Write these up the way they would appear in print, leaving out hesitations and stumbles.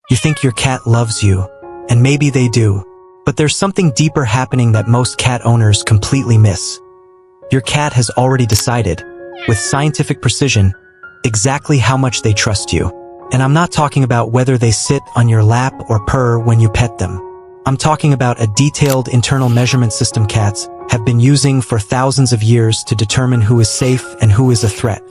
You think your cat loves you, and maybe they do. But there's something deeper happening that most cat owners completely miss. Your cat has already decided, with scientific precision, exactly how much they trust you. And I'm not talking about whether they sit on your lap or purr when you pet them. I'm talking about a detailed internal measurement system cats have been using for thousands of years to determine who is safe and who is a threat.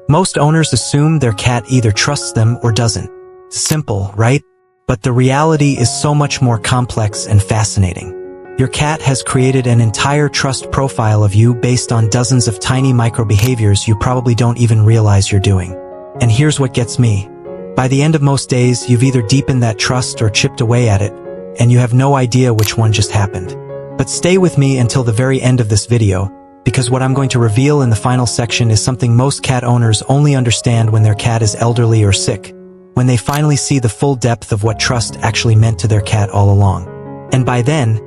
Most owners assume their cat either trusts them or doesn't. Simple, right? But the reality is so much more complex and fascinating. Your cat has created an entire trust profile of you based on dozens of tiny micro-behaviors you probably don't even realize you're doing. And here's what gets me. By the end of most days, you've either deepened that trust or chipped away at it, and you have no idea which one just happened. But stay with me until the very end of this video, because what I'm going to reveal in the final section is something most cat owners only understand when their cat is elderly or sick, when they finally see the full depth of what trust actually meant to their cat all along. And by then,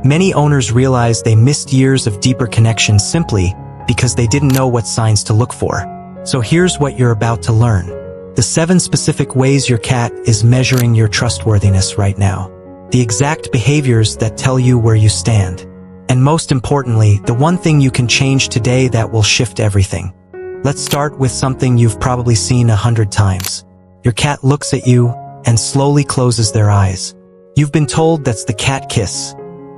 many owners realize they missed years of deeper connection simply because they didn't know what signs to look for. So here's what you're about to learn. The 7 specific ways your cat is measuring your trustworthiness right now. The exact behaviors that tell you where you stand. And most importantly, the one thing you can change today that will shift everything. Let's start with something you've probably seen 100 times. Your cat looks at you and slowly closes their eyes. You've been told that's the cat kiss,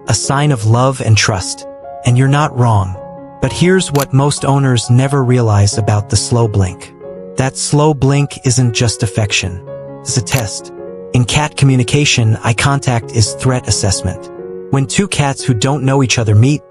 a sign of love and trust, and you're not wrong. But here's what most owners never realize about the slow blink. That slow blink isn't just affection. It's a test. In cat communication, eye contact is threat assessment. When two cats who don't know each other meet,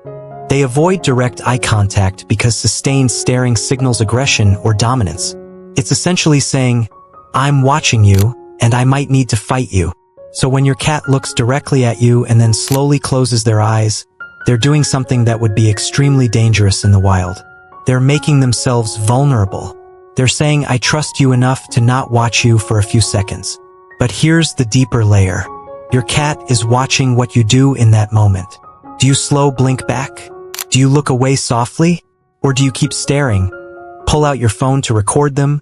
they avoid direct eye contact because sustained staring signals aggression or dominance. It's essentially saying, I'm watching you, and I might need to fight you. So when your cat looks directly at you and then slowly closes their eyes, they're doing something that would be extremely dangerous in the wild. They're making themselves vulnerable. They're saying, I trust you enough to not watch you for a few seconds. But here's the deeper layer. Your cat is watching what you do in that moment. Do you slow blink back? Do you look away softly? Or do you keep staring, pull out your phone to record them,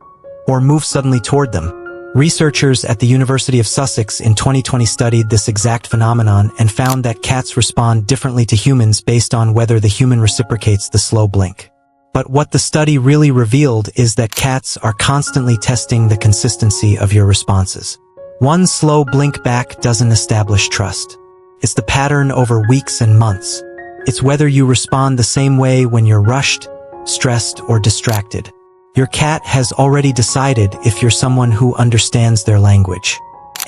or move suddenly toward them? Researchers at the University of Sussex in 2020 studied this exact phenomenon and found that cats respond differently to humans based on whether the human reciprocates the slow blink. But what the study really revealed is that cats are constantly testing the consistency of your responses. One slow blink back doesn't establish trust. It's the pattern over weeks and months. It's whether you respond the same way when you're rushed, stressed, or distracted. Your cat has already decided if you're someone who understands their language.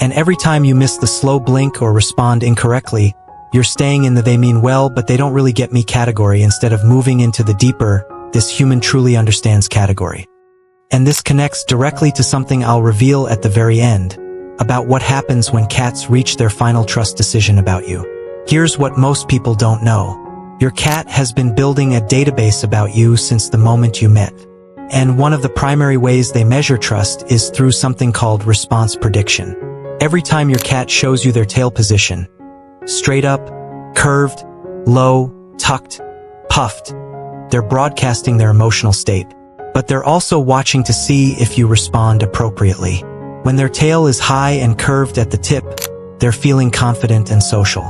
And every time you miss the slow blink or respond incorrectly, you're staying in the they mean well but they don't really get me category instead of moving into the deeper, this human truly understands category. And this connects directly to something I'll reveal at the very end, about what happens when cats reach their final trust decision about you. Here's what most people don't know. Your cat has been building a database about you since the moment you met. And one of the primary ways they measure trust is through something called response prediction. Every time your cat shows you their tail position, straight up, curved, low, tucked, puffed, they're broadcasting their emotional state. But they're also watching to see if you respond appropriately. When their tail is high and curved at the tip, they're feeling confident and social.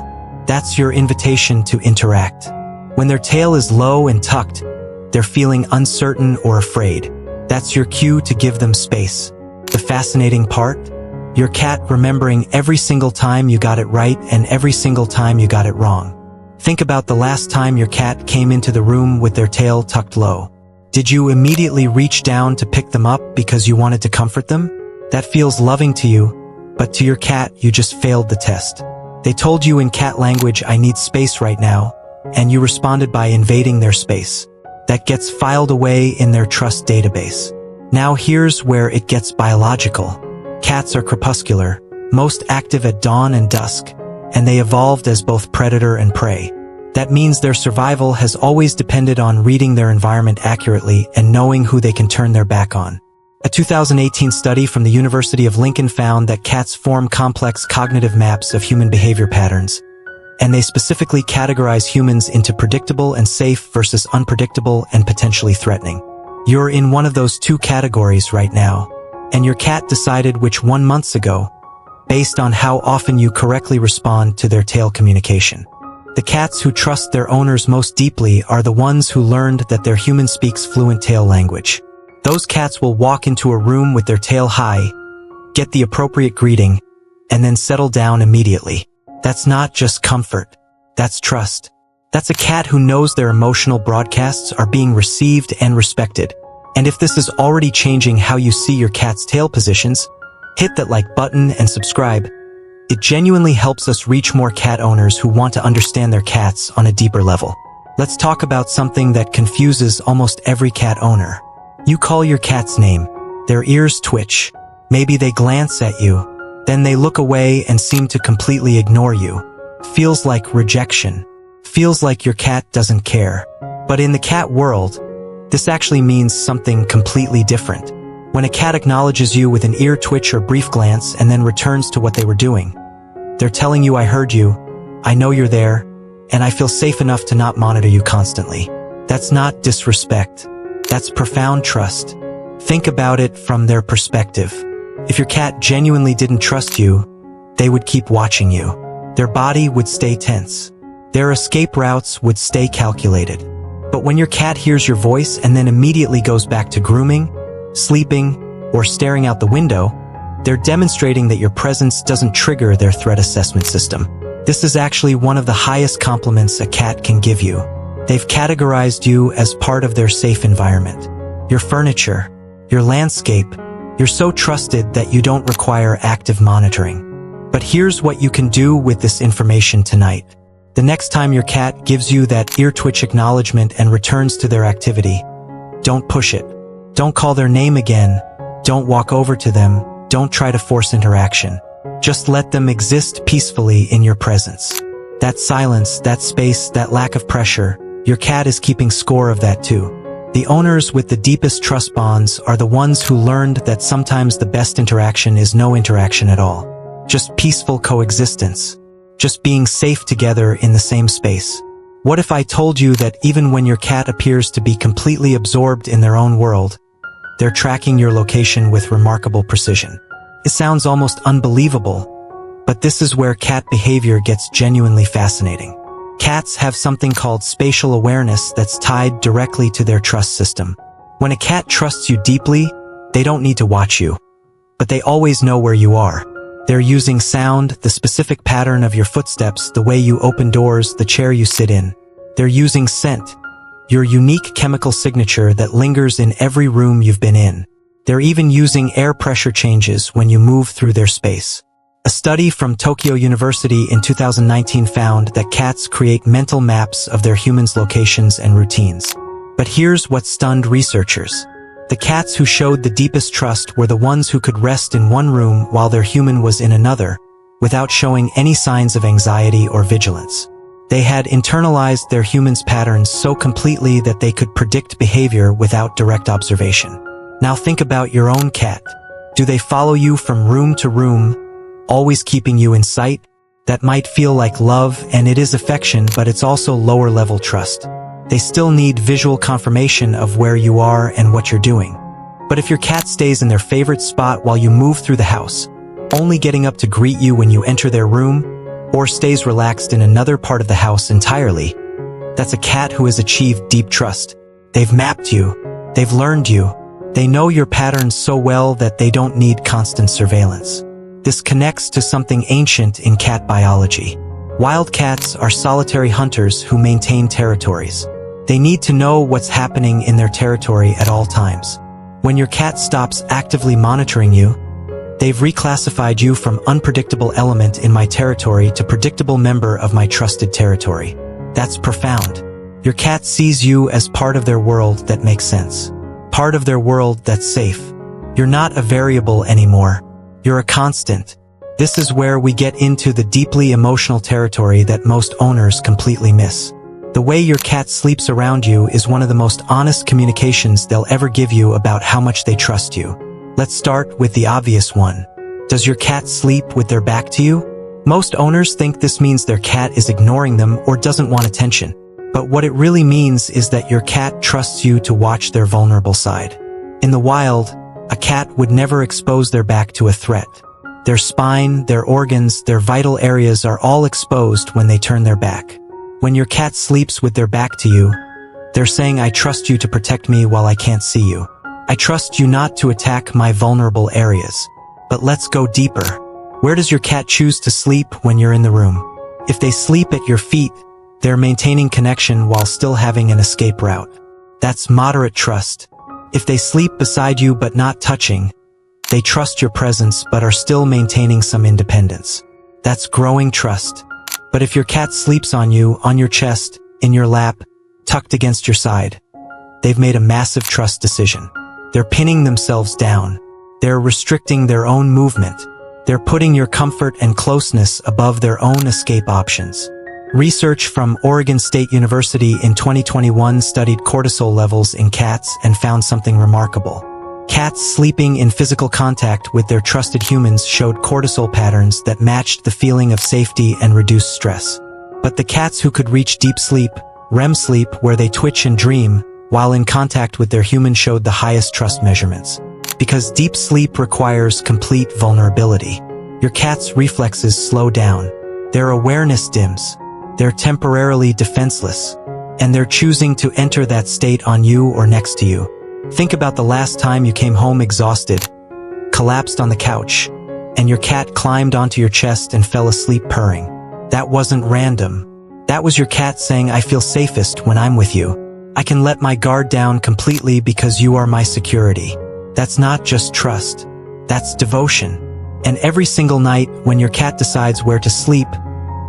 That's your invitation to interact. When their tail is low and tucked, they're feeling uncertain or afraid. That's your cue to give them space. The fascinating part? Your cat remembering every single time you got it right and every single time you got it wrong. Think about the last time your cat came into the room with their tail tucked low. Did you immediately reach down to pick them up because you wanted to comfort them? That feels loving to you, but to your cat, you just failed the test. They told you in cat language, I need space right now, and you responded by invading their space. That gets filed away in their trust database. Now here's where it gets biological. Cats are crepuscular, most active at dawn and dusk, and they evolved as both predator and prey. That means their survival has always depended on reading their environment accurately and knowing who they can turn their back on. A 2018 study from the University of Lincoln found that cats form complex cognitive maps of human behavior patterns, and they specifically categorize humans into predictable and safe versus unpredictable and potentially threatening. You're in one of those two categories right now, and your cat decided which one months ago, based on how often you correctly respond to their tail communication. The cats who trust their owners most deeply are the ones who learned that their human speaks fluent tail language. Those cats will walk into a room with their tail high, get the appropriate greeting, and then settle down immediately. That's not just comfort. That's trust. That's a cat who knows their emotional broadcasts are being received and respected. And if this is already changing how you see your cat's tail positions, hit that like button and subscribe. It genuinely helps us reach more cat owners who want to understand their cats on a deeper level. Let's talk about something that confuses almost every cat owner. You call your cat's name. Their ears twitch. Maybe they glance at you. Then they look away and seem to completely ignore you. Feels like rejection. Feels like your cat doesn't care. But in the cat world, this actually means something completely different. When a cat acknowledges you with an ear twitch or brief glance and then returns to what they were doing, they're telling you, I heard you, I know you're there, and I feel safe enough to not monitor you constantly. That's not disrespect. That's profound trust. Think about it from their perspective. If your cat genuinely didn't trust you, they would keep watching you. Their body would stay tense. Their escape routes would stay calculated. But when your cat hears your voice and then immediately goes back to grooming, sleeping, or staring out the window, they're demonstrating that your presence doesn't trigger their threat assessment system. This is actually one of the highest compliments a cat can give you. They've categorized you as part of their safe environment. Your furniture, your landscape, you're so trusted that you don't require active monitoring. But here's what you can do with this information tonight. The next time your cat gives you that ear twitch acknowledgement and returns to their activity, don't push it. Don't call their name again. Don't walk over to them. Don't try to force interaction. Just let them exist peacefully in your presence. That silence, that space, that lack of pressure, your cat is keeping score of that too. The owners with the deepest trust bonds are the ones who learned that sometimes the best interaction is no interaction at all. Just peaceful coexistence. Just being safe together in the same space. What if I told you that even when your cat appears to be completely absorbed in their own world, they're tracking your location with remarkable precision? It sounds almost unbelievable, but this is where cat behavior gets genuinely fascinating. Cats have something called spatial awareness that's tied directly to their trust system. When a cat trusts you deeply, they don't need to watch you, but they always know where you are. They're using sound, the specific pattern of your footsteps, the way you open doors, the chair you sit in. They're using scent, your unique chemical signature that lingers in every room you've been in. They're even using air pressure changes when you move through their space. A study from Tokyo University in 2019 found that cats create mental maps of their humans' locations and routines. But here's what stunned researchers. The cats who showed the deepest trust were the ones who could rest in one room while their human was in another, without showing any signs of anxiety or vigilance. They had internalized their human's patterns so completely that they could predict behavior without direct observation. Now think about your own cat. Do they follow you from room to room, always keeping you in sight? That might feel like love, and it is affection, but it's also lower-level trust. They still need visual confirmation of where you are and what you're doing. But if your cat stays in their favorite spot while you move through the house, only getting up to greet you when you enter their room, or stays relaxed in another part of the house entirely, that's a cat who has achieved deep trust. They've mapped you. They've learned you. They know your patterns so well that they don't need constant surveillance. This connects to something ancient in cat biology. Wild cats are solitary hunters who maintain territories. They need to know what's happening in their territory at all times. When your cat stops actively monitoring you, they've reclassified you from unpredictable element in my territory to predictable member of my trusted territory. That's profound. Your cat sees you as part of their world that makes sense. Part of their world that's safe. You're not a variable anymore. You're a constant. This is where we get into the deeply emotional territory that most owners completely miss. The way your cat sleeps around you is one of the most honest communications they'll ever give you about how much they trust you. Let's start with the obvious one. Does your cat sleep with their back to you? Most owners think this means their cat is ignoring them or doesn't want attention. But what it really means is that your cat trusts you to watch their vulnerable side. In the wild, a cat would never expose their back to a threat. Their spine, their organs, their vital areas are all exposed when they turn their back. When your cat sleeps with their back to you, they're saying, I trust you to protect me while I can't see you. I trust you not to attack my vulnerable areas. But let's go deeper. Where does your cat choose to sleep when you're in the room? If they sleep at your feet, they're maintaining connection while still having an escape route. That's moderate trust. If they sleep beside you but not touching, they trust your presence but are still maintaining some independence. That's growing trust. But if your cat sleeps on you, on your chest, in your lap, tucked against your side, they've made a massive trust decision. They're pinning themselves down. They're restricting their own movement. They're putting your comfort and closeness above their own escape options. Research from Oregon State University in 2021 studied cortisol levels in cats and found something remarkable. Cats sleeping in physical contact with their trusted humans showed cortisol patterns that matched the feeling of safety and reduced stress. But the cats who could reach deep sleep, REM sleep, where they twitch and dream, while in contact with their human, showed the highest trust measurements. Because deep sleep requires complete vulnerability. Your cat's reflexes slow down. Their awareness dims. They're temporarily defenseless. And they're choosing to enter that state on you or next to you. Think about the last time you came home exhausted, collapsed on the couch, and your cat climbed onto your chest and fell asleep purring. That wasn't random. That was your cat saying, I feel safest when I'm with you. I can let my guard down completely because you are my security. That's not just trust. That's devotion. And every single night, when your cat decides where to sleep,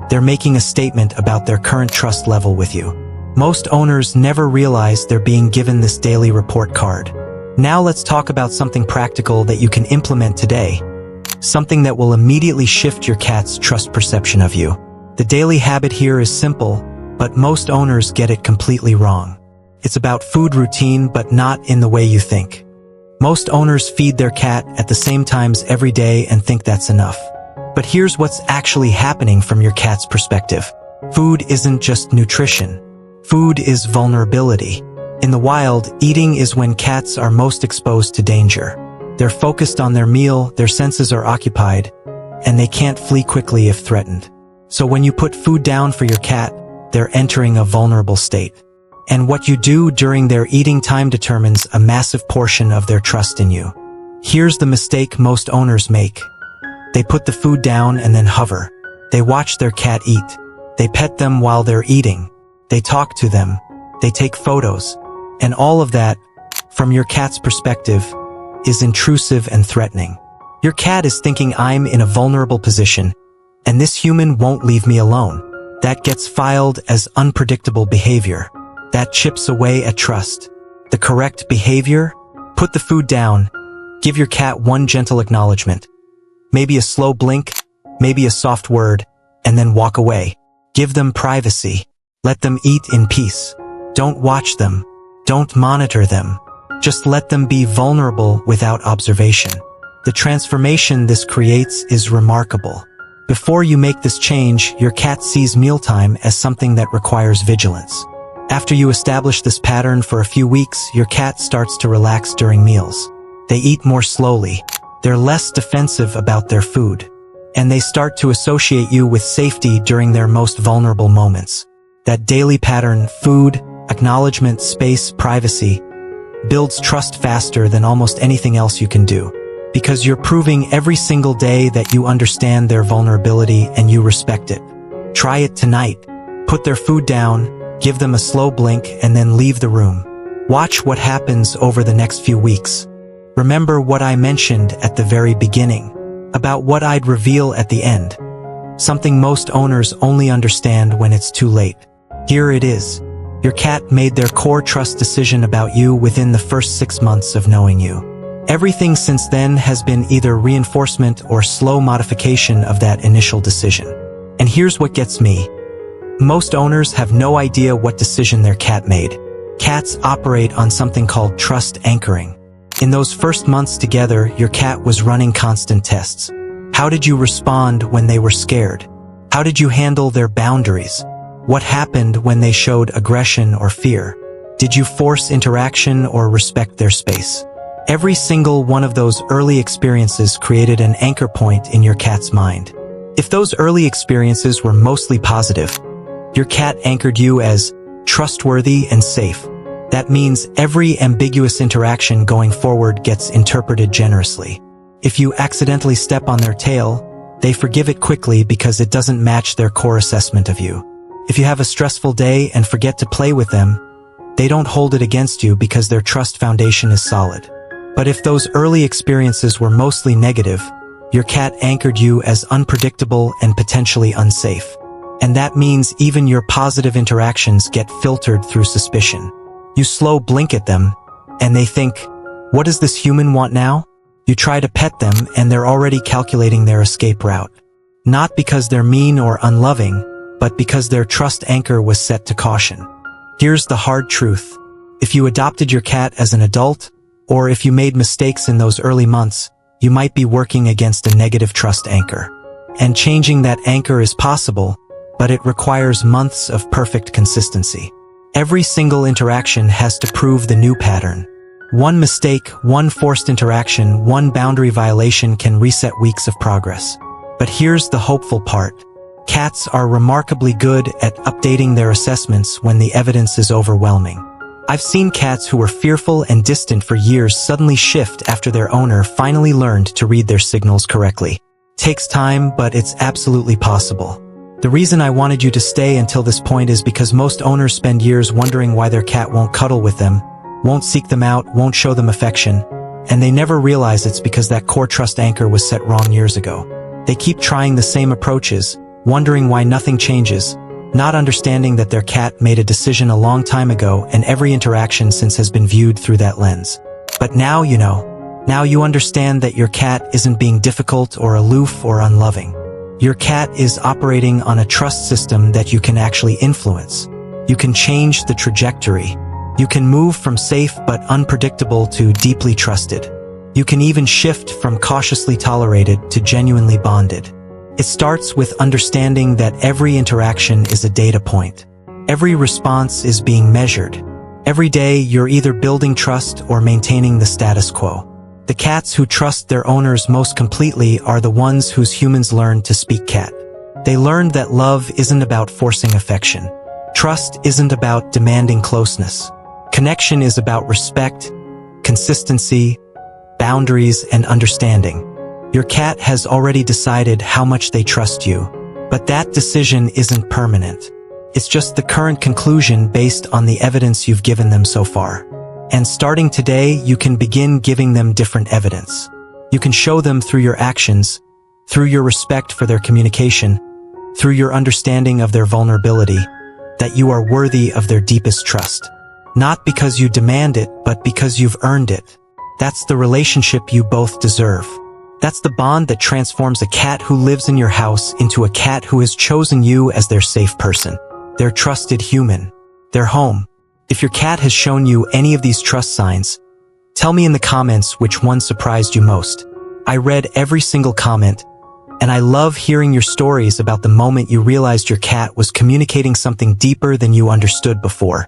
they're making a statement about their current trust level with you. Most owners never realize they're being given this daily report card. Now let's talk about something practical that you can implement today. Something that will immediately shift your cat's trust perception of you. The daily habit here is simple, but most owners get it completely wrong. It's about food routine, but not in the way you think. Most owners feed their cat at the same times every day and think that's enough. But here's what's actually happening from your cat's perspective. Food isn't just nutrition. Food is vulnerability. In the wild, eating is when cats are most exposed to danger. They're focused on their meal, their senses are occupied, and they can't flee quickly if threatened. So when you put food down for your cat, they're entering a vulnerable state. And what you do during their eating time determines a massive portion of their trust in you. Here's the mistake most owners make. They put the food down and then hover. They watch their cat eat. They pet them while they're eating. They talk to them. They take photos. And all of that, from your cat's perspective, is intrusive and threatening. Your cat is thinking, I'm in a vulnerable position, and this human won't leave me alone. That gets filed as unpredictable behavior. That chips away at trust. The correct behavior? Put the food down. Give your cat one gentle acknowledgement. Maybe a slow blink, maybe a soft word, and then walk away. Give them privacy. Let them eat in peace. Don't watch them. Don't monitor them. Just let them be vulnerable without observation. The transformation this creates is remarkable. Before you make this change, your cat sees mealtime as something that requires vigilance. After you establish this pattern for a few weeks, your cat starts to relax during meals. They eat more slowly. They're less defensive about their food. And they start to associate you with safety during their most vulnerable moments. That daily pattern, food, acknowledgement, space, privacy, builds trust faster than almost anything else you can do. Because you're proving every single day that you understand their vulnerability and you respect it. Try it tonight. Put their food down, give them a slow blink, and then leave the room. Watch what happens over the next few weeks. Remember what I mentioned at the very beginning, about what I'd reveal at the end. Something most owners only understand when it's too late. Here it is. Your cat made their core trust decision about you within the first 6 months of knowing you. Everything since then has been either reinforcement or slow modification of that initial decision. And here's what gets me. Most owners have no idea what decision their cat made. Cats operate on something called trust anchoring. In those first months together, your cat was running constant tests. How did you respond when they were scared? How did you handle their boundaries? What happened when they showed aggression or fear? Did you force interaction or respect their space? Every single one of those early experiences created an anchor point in your cat's mind. If those early experiences were mostly positive, your cat anchored you as trustworthy and safe. That means every ambiguous interaction going forward gets interpreted generously. If you accidentally step on their tail, they forgive it quickly because it doesn't match their core assessment of you. If you have a stressful day and forget to play with them, they don't hold it against you because their trust foundation is solid. But if those early experiences were mostly negative, your cat anchored you as unpredictable and potentially unsafe. And that means even your positive interactions get filtered through suspicion. You slow blink at them, and they think, what does this human want now? You try to pet them, and they're already calculating their escape route. Not because they're mean or unloving, but because their trust anchor was set to caution. Here's the hard truth. If you adopted your cat as an adult, or if you made mistakes in those early months, you might be working against a negative trust anchor. And changing that anchor is possible, but it requires months of perfect consistency. Every single interaction has to prove the new pattern. One mistake, one forced interaction, one boundary violation can reset weeks of progress. But here's the hopeful part. Cats are remarkably good at updating their assessments when the evidence is overwhelming. I've seen cats who were fearful and distant for years suddenly shift after their owner finally learned to read their signals correctly. Takes time, but it's absolutely possible. The reason I wanted you to stay until this point is because most owners spend years wondering why their cat won't cuddle with them, won't seek them out, won't show them affection, and they never realize it's because that core trust anchor was set wrong years ago. They keep trying the same approaches, wondering why nothing changes, not understanding that their cat made a decision a long time ago and every interaction since has been viewed through that lens. But now you know. Now you understand that your cat isn't being difficult or aloof or unloving. Your cat is operating on a trust system that you can actually influence. You can change the trajectory. You can move from safe but unpredictable to deeply trusted. You can even shift from cautiously tolerated to genuinely bonded. It starts with understanding that every interaction is a data point. Every response is being measured. Every day you're either building trust or maintaining the status quo. The cats who trust their owners most completely are the ones whose humans learned to speak cat. They learned that love isn't about forcing affection. Trust isn't about demanding closeness. Connection is about respect, consistency, boundaries, and understanding. Your cat has already decided how much they trust you, but that decision isn't permanent. It's just the current conclusion based on the evidence you've given them so far. And starting today, you can begin giving them different evidence. You can show them through your actions, through your respect for their communication, through your understanding of their vulnerability, that you are worthy of their deepest trust. Not because you demand it, but because you've earned it. That's the relationship you both deserve. That's the bond that transforms a cat who lives in your house into a cat who has chosen you as their safe person, their trusted human, their home. If your cat has shown you any of these trust signs, tell me in the comments which one surprised you most. I read every single comment, and I love hearing your stories about the moment you realized your cat was communicating something deeper than you understood before.